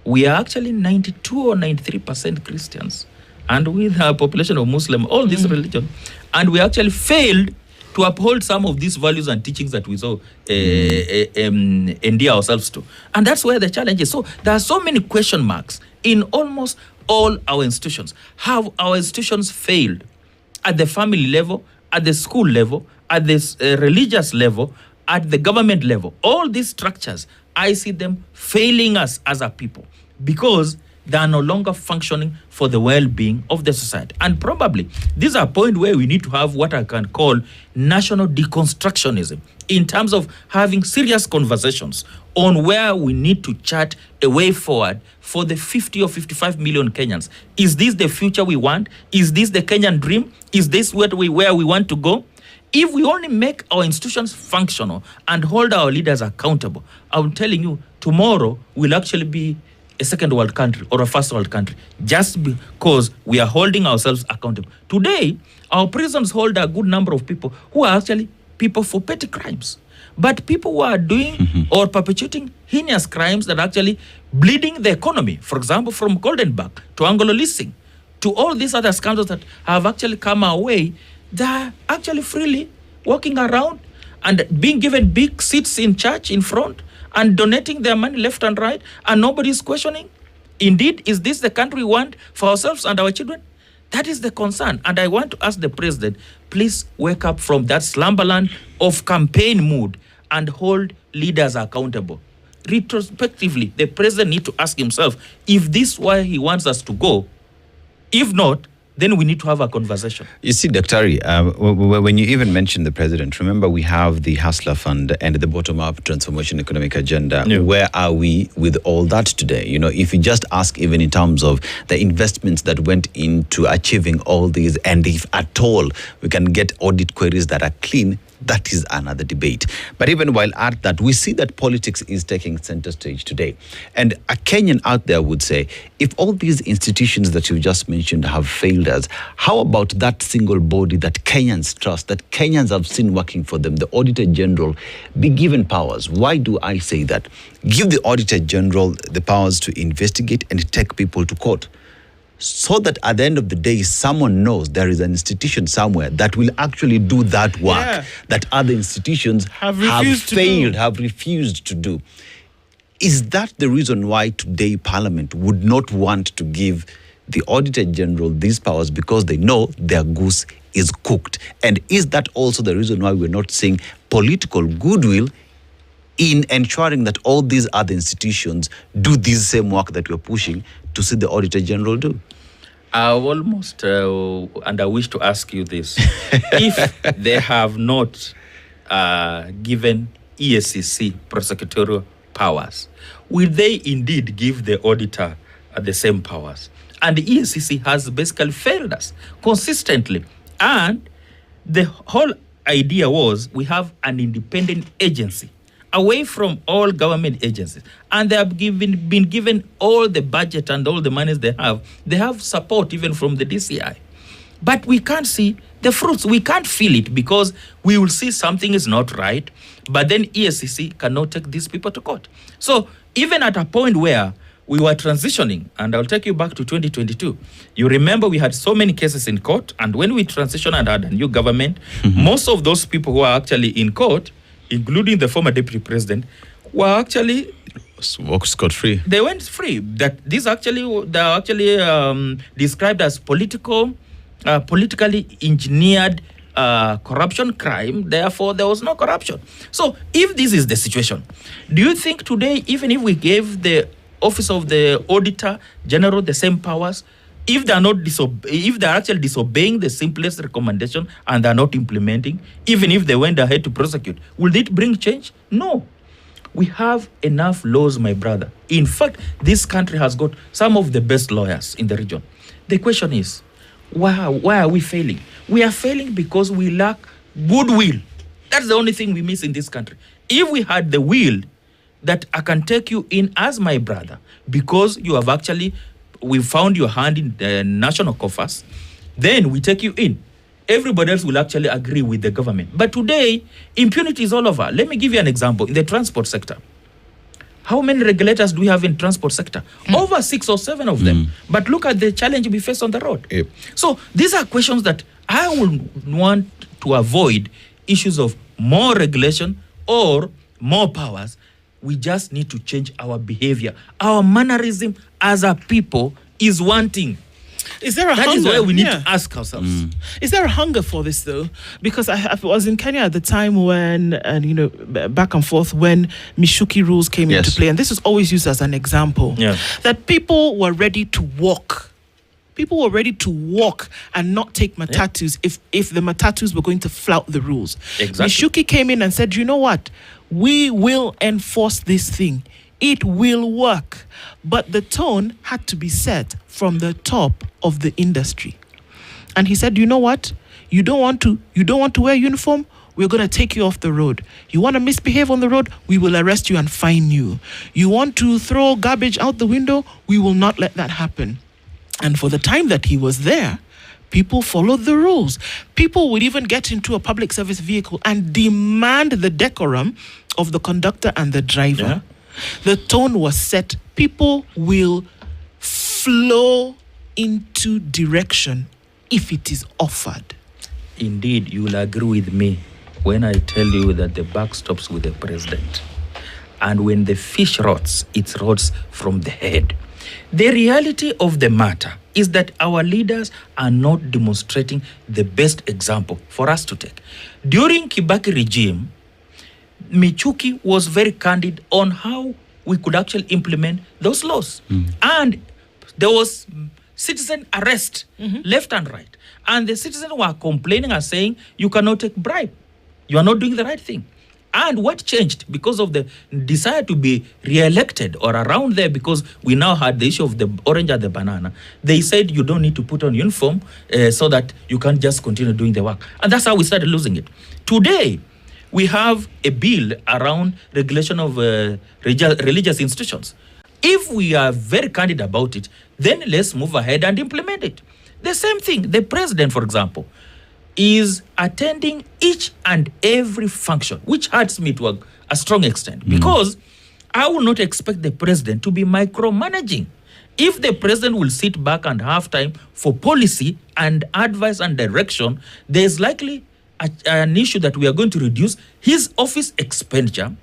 [SPEAKER 4] we are actually 92 or 93% Christians, and with a population of Muslim, all this religion, and we actually failed to uphold some of these values and teachings that we so endear ourselves to. And that's where the challenge is. So there are so many question marks in almost all our institutions. Have our institutions failed at the family level, at the school level, at the religious level, at the government level? All these structures, I see them failing us as a people because they are no longer functioning for the well-being of the society. And probably these are a point where we need to have what I can call national deconstructionism in terms of having serious conversations on where we need to chart a way forward for the 50 or 55 million Kenyans. Is this the future we want? Is this the Kenyan dream? Is this where we want to go? If we only make our institutions functional and hold our leaders accountable, I'm telling you, tomorrow will actually be a second world country or a first world country just because we are holding ourselves accountable. Today, our prisons hold a good number of people who are actually people for petty crimes. But people who are doing or perpetuating heinous crimes that are actually bleeding the economy, for example, from Goldenberg to Anglo leasing, to all these other scandals that have actually come our way, they're actually freely walking around and being given big seats in church in front and donating their money left and right, and nobody's questioning. Indeed, is this the country we want for ourselves and our children? That is the concern. And I want to ask the president, please wake up from that slumberland of campaign mood and hold leaders accountable. Retrospectively, the president needs to ask himself if this is where he wants us to go. If not, then we need to have a conversation.
[SPEAKER 3] You see, Daktari, when you even mention the president, remember we have the Hustler Fund and the bottom-up transformation economic agenda. Yeah. Where are we with all that today? You know, if you just ask even in terms of the investments that went into achieving all these, and if at all we can get audit queries that are clean, That is another debate. But even while at that, we see that politics is taking center stage today. And a Kenyan out there would say, if all these institutions that you just mentioned have failed us, how about that single body that Kenyans trust, that Kenyans have seen working for them, the Auditor General, be given powers? Why do I say that? Give the Auditor General the powers to investigate and take people to court, so that at the end of the day, someone knows there is an institution somewhere that will actually do that work that other institutions have refused to do. Is that the reason why today Parliament would not want to give the Auditor General these powers, because they know their goose is cooked? And is that also the reason why we're not seeing political goodwill in ensuring that all these other institutions do this same work that we're pushing to see the Auditor General do?
[SPEAKER 4] I almost, and I wish to ask you this. If they have not given EACC prosecutorial powers, will they indeed give the auditor the same powers? And the EACC has basically failed us consistently. And the whole idea was we have an independent agency away from all government agencies, and they have been given all the budget and all the monies they have. They have support even from the DCI. But we can't see the fruits. We can't feel it, because we will see something is not right, but then EACC cannot take these people to court. So even at a point where we were transitioning, and I'll take you back to 2022, you remember we had so many cases in court, and when we transitioned and had a new government, most of those people who are actually in court, including the former deputy president, were actually
[SPEAKER 3] walked scot-free.
[SPEAKER 4] They went free. That these actually they are actually described as politically engineered corruption crime. Therefore, there was no corruption. So, if this is the situation, do you think today, even if we gave the Office of the Auditor General the same powers, if they are not if they are actually disobeying the simplest recommendation and they are not implementing, even if they went ahead to prosecute, will it bring change? No. We have enough laws, my brother. In fact, this country has got some of the best lawyers in the region. The question is, why are we failing? We are failing because we lack goodwill. That's the only thing we miss in this country. If we had the will that I can take you in as my brother, because you have actually, we found your hand in the national coffers, then we take you in. Everybody else will actually agree with the government. But today, impunity is all over. Let me give you an example. In the transport sector, how many regulators do we have in transport sector? Over 6 or 7 of them. But look at the challenge we face on the road.
[SPEAKER 3] Yep.
[SPEAKER 4] So these are questions that I would want to avoid issues of more regulation or more powers. We just need to change our behavior. Our mannerism as a people is wanting.
[SPEAKER 2] Is there a hunger?
[SPEAKER 4] That is why we need to ask ourselves.
[SPEAKER 2] Is there a hunger for this, though? Because I was in Kenya at the time when, back and forth, when Mishuki rules came into play. And this is always used as an example. That people were ready to walk. People were ready to walk and not take matatus if the matatus were going to flout the rules.
[SPEAKER 4] Exactly.
[SPEAKER 2] Mishuki came in and said, you know what? We will enforce this thing. It will work. But the tone had to be set from the top of the industry. And he said, you know what? You don't want to wear uniform? We're going to take you off the road. You want to misbehave on the road? We will arrest you and fine you. You want to throw garbage out the window? We will not let that happen. And for the time that he was there, people followed the rules. People would even get into a public service vehicle and demand the decorum of the conductor and the driver.
[SPEAKER 4] Yeah.
[SPEAKER 2] The tone was set. People will flow into direction if it is offered.
[SPEAKER 4] Indeed, you will agree with me when I tell you that the buck stops with the president. And when the fish rots, it rots from the head. The reality of the matter is that our leaders are not demonstrating the best example for us to take. During Kibaki regime, Michuki was very candid on how we could actually implement those laws. And there was citizen arrest left and right. And the citizens were complaining and saying, you cannot take bribe. You are not doing the right thing. And what changed because of the desire to be re-elected or around there, because we now had the issue of the orange and the banana, they said you don't need to put on uniform so that you can just continue doing the work. And that's how we started losing it. Today, we have a bill around regulation of religious institutions. If we are very candid about it, then let's move ahead and implement it. The same thing, the president, for example, is attending each and every function, which hurts me to a strong extent, because I will not expect the president to be micromanaging. If the president will sit back and have time for policy and advice and direction, there's likely an issue that we are going to reduce his office expenditure,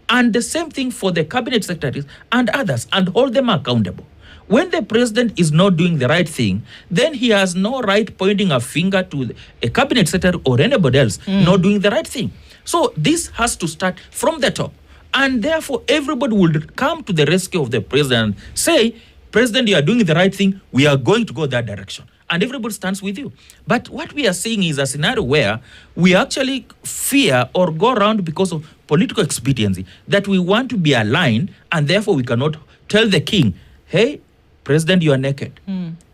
[SPEAKER 4] and the same thing for the cabinet secretaries and others, and hold them accountable. When the president is not doing the right thing, then he has no right pointing a finger to a cabinet secretary or anybody else not doing the right thing. So this has to start from the top. And therefore, everybody would come to the rescue of the president and say, President, you are doing the right thing. We are going to go that direction. And everybody stands with you. But what we are seeing is a scenario where we actually fear or go around because of political expediency, that we want to be aligned, and therefore we cannot tell the king, hey, President, you are naked.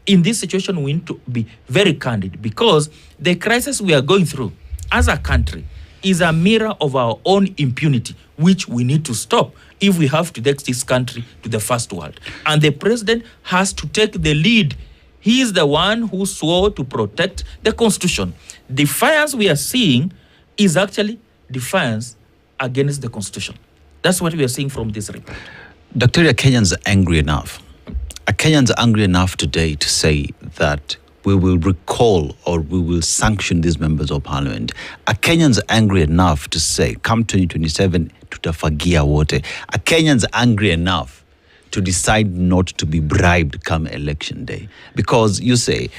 [SPEAKER 4] In this situation, we need to be very candid, because the crisis we are going through as a country is a mirror of our own impunity, which we need to stop if we have to take this country to the first world. And the president has to take the lead. He is the one who swore to protect the Constitution. Defiance we are seeing is actually defiance against the Constitution. That's what we are seeing from this report.
[SPEAKER 3] Dr. Kenyans are angry enough. Are Kenyans angry enough today to say that we will recall or we will sanction these members of parliament? Are Kenyans angry enough to say, come 2027, tutafagia wote? Are Kenyans angry enough to decide not to be bribed come election day? Because you say,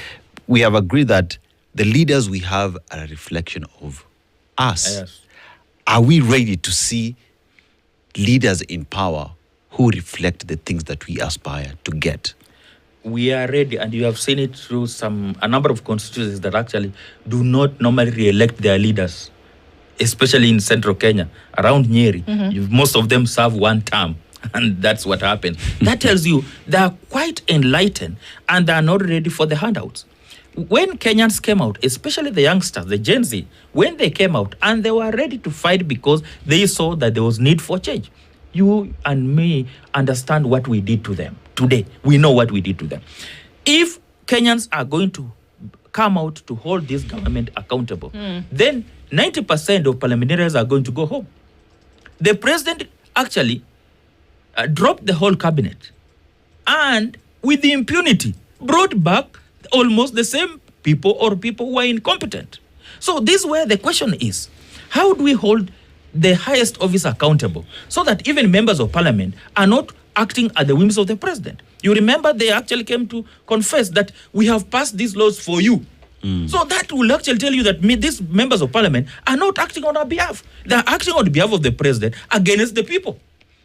[SPEAKER 3] we have agreed that the leaders we have are a reflection of us.
[SPEAKER 4] Yes.
[SPEAKER 3] Are we ready to see leaders in power who reflect the things that we aspire to get?
[SPEAKER 4] We are ready, and you have seen it through a number of constituencies that actually do not normally re-elect their leaders, especially in central Kenya, around Nyeri. Most of them serve one term, and that's what happened. That tells you they are quite enlightened, and they are not ready for the handouts. When Kenyans came out, especially the youngsters, the Gen Z, when they came out, and they were ready to fight because they saw that there was need for change. You and me understand what we did to them. Today, we know what we did to them. If Kenyans are going to come out to hold this government accountable, then 90% of parliamentarians are going to go home. The president actually dropped the whole cabinet, and with the impunity, brought back almost the same people or people who are incompetent. So this is where the question is, how do we hold the highest office accountable so that even members of parliament are not acting at the whims of the president? You remember they actually came to confess that we have passed these laws for you. So that will actually tell you that these members of parliament are not acting on our behalf. They are acting on behalf of the president against the people.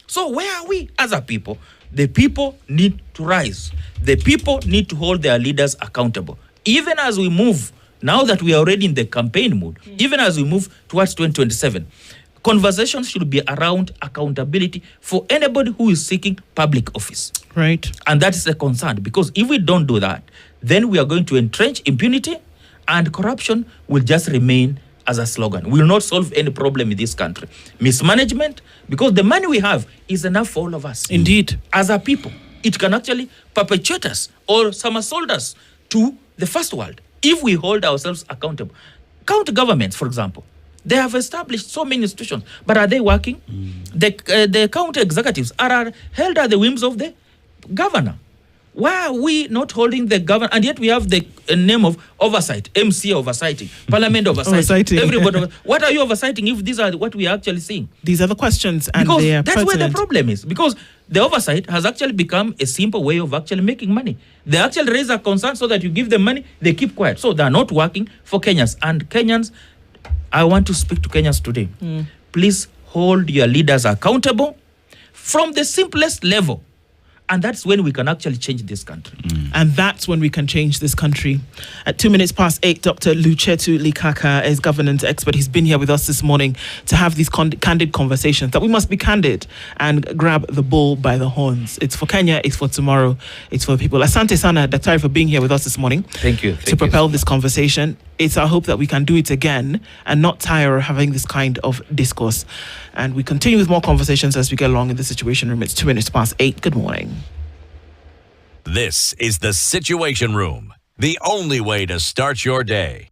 [SPEAKER 4] So where are we as a people? The people need to rise. The people need to hold their leaders accountable. Even as we move, now that we are already in the campaign mood, even as we move towards 2027, conversations should be around accountability for anybody who is seeking public office.
[SPEAKER 2] Right.
[SPEAKER 4] And that is a concern, because if we don't do that, then we are going to entrench impunity, and corruption will just remain as a slogan. We will not solve any problem in this country. Mismanagement, because the money we have is enough for all of us.
[SPEAKER 2] Indeed.
[SPEAKER 4] As a people, it can actually perpetuate us or somersault us to the first world if we hold ourselves accountable. County governments, for example, they have established so many institutions, but are they working? The county executives are held at the whims of the governor. Why are we not holding the governor? And yet we have the name of oversight, MC oversighting, parliament oversighting, everybody. What are you oversighting if these are what we are actually seeing?
[SPEAKER 2] These are the questions, and
[SPEAKER 4] because
[SPEAKER 2] they are
[SPEAKER 4] that's
[SPEAKER 2] pertinent.
[SPEAKER 4] where the problem is. Because the oversight has actually become a simple way of actually making money. They actually raise a concern so that you give them money, they keep quiet. So they are not working for Kenyans. And Kenyans, I want to speak to Kenyans today. Please hold your leaders accountable from the simplest level. And that's when we can actually change this country.
[SPEAKER 2] And that's when we can change this country. At 8:02, Dr. Luchetu Likaka is governance expert. He's been here with us this morning to have these candid conversations, that we must be candid and grab the bull by the horns. It's for Kenya, it's for tomorrow, it's for the people. Asante Sana, Daktari, for being here with us this morning.
[SPEAKER 4] Thank you.
[SPEAKER 2] To propel this conversation. It's our hope that we can do it again and not tire of having this kind of discourse. And we continue with more conversations as we get along in the Situation Room. It's 8:02. Good morning.
[SPEAKER 1] This is the Situation Room, the only way to start your day.